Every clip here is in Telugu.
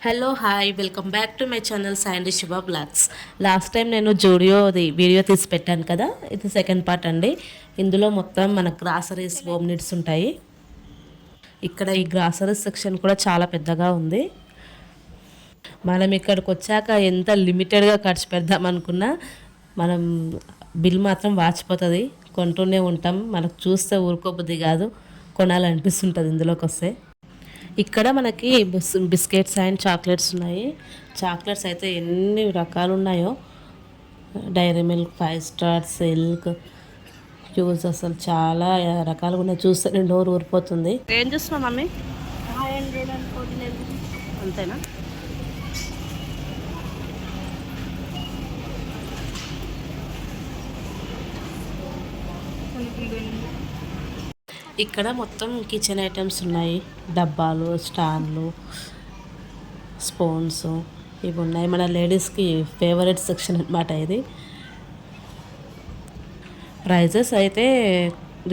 Hello hi welcome back to my channel Sandy Shiva vlogs. Last time నేను జూడియోది వీడియో తీసి పెట్టాను కదా, ఇది సెకండ్ పార్ట్ అండి. ఇందులో మొత్తం మన గ్రాసరీస్, హోమ్ నీడ్స్ ఉంటాయి. ఇక్కడ ఈ గ్రాసరీస్ సెక్షన్ కూడా చాలా పెద్దగా ఉంది. మనం ఇక్కడికి వచ్చాక ఎంత లిమిటెడ్గా ఖర్చు పెడదాం అనుకున్నా మనం బిల్ మాత్రం వాచిపోతుంది. కొంటూనే ఉంటాం, మనకు చూస్తే ఊరుకోబుద్ది కాదు, కొనాలనిపిస్తుంటుంది ఇందులోకి వస్తే. ఇక్కడ మనకి బిస్కెట్స్ అండ్ చాక్లెట్స్ ఉన్నాయి. చాక్లెట్స్ అయితే ఎన్ని రకాలు ఉన్నాయో, dairy milk, 5 star, silk, fuse, అసలు చాలా రకాలుగా ఉన్నాయి. చూస్తే నేను నోరు ఊరిపోతుంది. ఏం చూస్తున్నావు మమ్మీ? అంతేనా? ఇక్కడ మొత్తం కిచెన్ ఐటమ్స్ ఉన్నాయి. డబ్బాలు, స్టాండ్లు, స్పూన్స్ ఇవి ఉన్నాయి. మన లేడీస్కి ఫేవరెట్ సెక్షన్ అనమాట ఇది. ప్రైజెస్ అయితే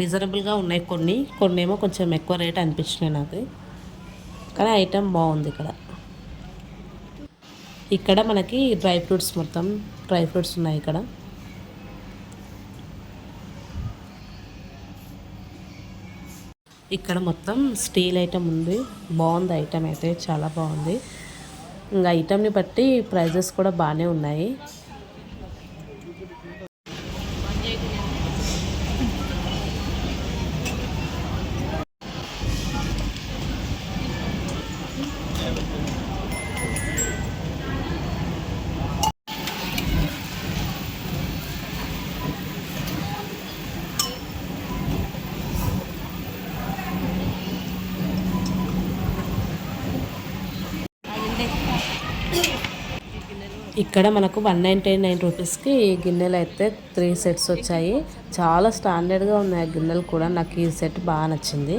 రీజనబుల్గా ఉన్నాయి. కొన్ని ఏమో కొంచెం ఎక్కువ రేట్ అనిపించినాయి నాకు, కానీ ఐటమ్ బాగుంది. ఇక్కడ మనకి డ్రై ఫ్రూట్స్, మొత్తం డ్రై ఫ్రూట్స్ ఉన్నాయి ఇక్కడ. ఇక్కడ మొత్తం స్టీల్ ఐటమ్ ఉంది. బాగుంది ఐటమ్ అయితే, చాలా బాగుంది. ఇంకా ఐటమ్ని బట్టి ప్రైజెస్ కూడా బాగానే ఉన్నాయి. ఇక్కడ మనకు 199 రూపీస్కి గిన్నెలు అయితే 3 సెట్స్ వచ్చాయి. చాలా స్టాండర్డ్గా ఉన్నాయి గిన్నెలు కూడా. నాకు ఈ సెట్ బాగా నచ్చింది.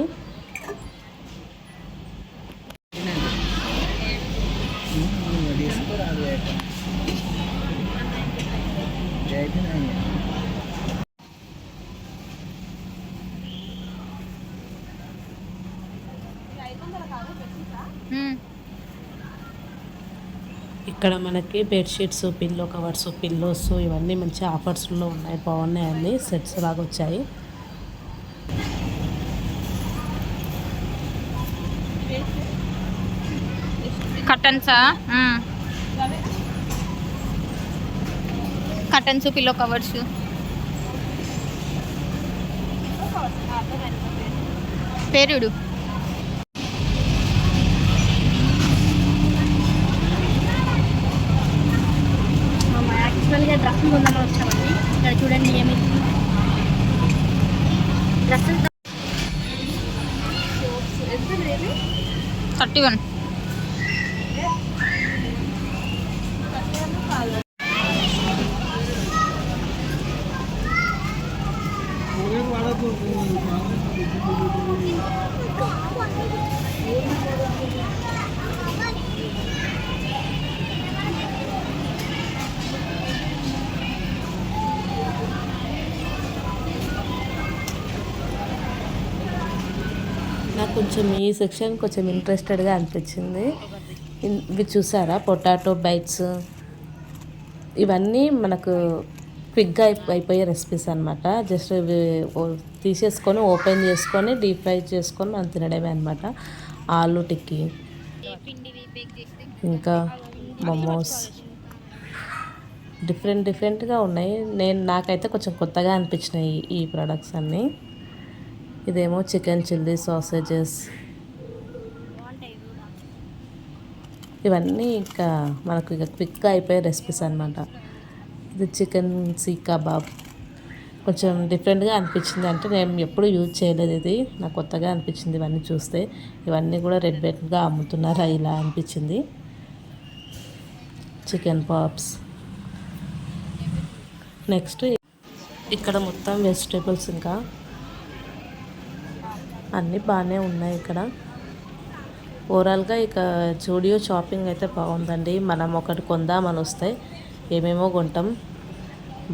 ఇక్కడ మనకి బెడ్షీట్స్, పిల్లో కవర్స్, పిల్లోస్ ఇవన్నీ మంచి ఆఫర్స్లో ఉన్నాయి. బాగున్నాయి, అన్ని సెట్స్ లాగా వచ్చాయి. కర్టన్సా? Curtains, pillow covers. పేరుడు యాక్చువల్గా డ్రెస్సులు కొందామని వచ్చామండి. ఇక్కడ చూడండి ఏమి డ్రెస్సులు 31. నాకు కొంచెం ఈ సెక్షన్ కొంచెం ఇంట్రెస్టెడ్గా అనిపించింది. ఇవి చూసారా, పొటాటో బైట్స్, ఇవన్నీ మనకు క్విక్గా అయిపోయే రెసిపీస్ అనమాట. జస్ట్ ఇవి తీసేసుకొని ఓపెన్ చేసుకొని డీప్ ఫ్రై చేసుకొని మనం తినడమే అనమాట. ఆలు టిక్కీ, ఇంకా మోమోస్, డిఫరెంట్గా ఉన్నాయి. నాకైతే కొంచెం కొత్తగా అనిపించినాయి ఈ ప్రొడక్ట్స్ అన్నీ. ఇదేమో చికెన్ చిల్లీ సాసేజెస్, ఇవన్నీ ఇంకా మనకు ఇక క్విక్గా అయిపోయే రెసిపీస్ అనమాట. ఇది చికెన్ సీక్ కబాబ్, కొంచెం డిఫరెంట్గా అనిపించింది. అంటే నేను ఎప్పుడు యూజ్ చేయలేదు, ఇది నాకు కొత్తగా అనిపించింది ఇవన్నీ చూస్తే. ఇవన్నీ కూడా రెడీమేడ్గా అమ్ముతున్నారా ఇలా అనిపించింది. Chicken pops. నెక్స్ట్ ఇక్కడ మొత్తం వెజిటేబుల్స్, ఇంకా అన్నీ బాగానే ఉన్నాయి ఇక్కడ. ఓవరాల్గా ఇక జూడియో షాపింగ్ అయితే బాగుందండి. మనం ఒకటి కొందామని వస్తే ఏమేమో కొంటాం,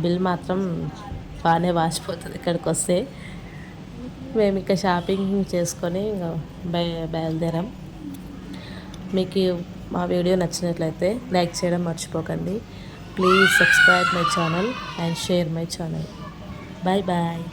బిల్ మాత్రం బాగానే వాసిపోతుంది ఇక్కడికి వస్తే. మేము ఇక షాపింగ్ చేసుకొని ఇంకా బయలుదేరాం. మీకు మా వీడియో నచ్చినట్లయితే లైక్ చేయడం మర్చిపోకండి. Please subscribe my channel and share my channel. Bye bye.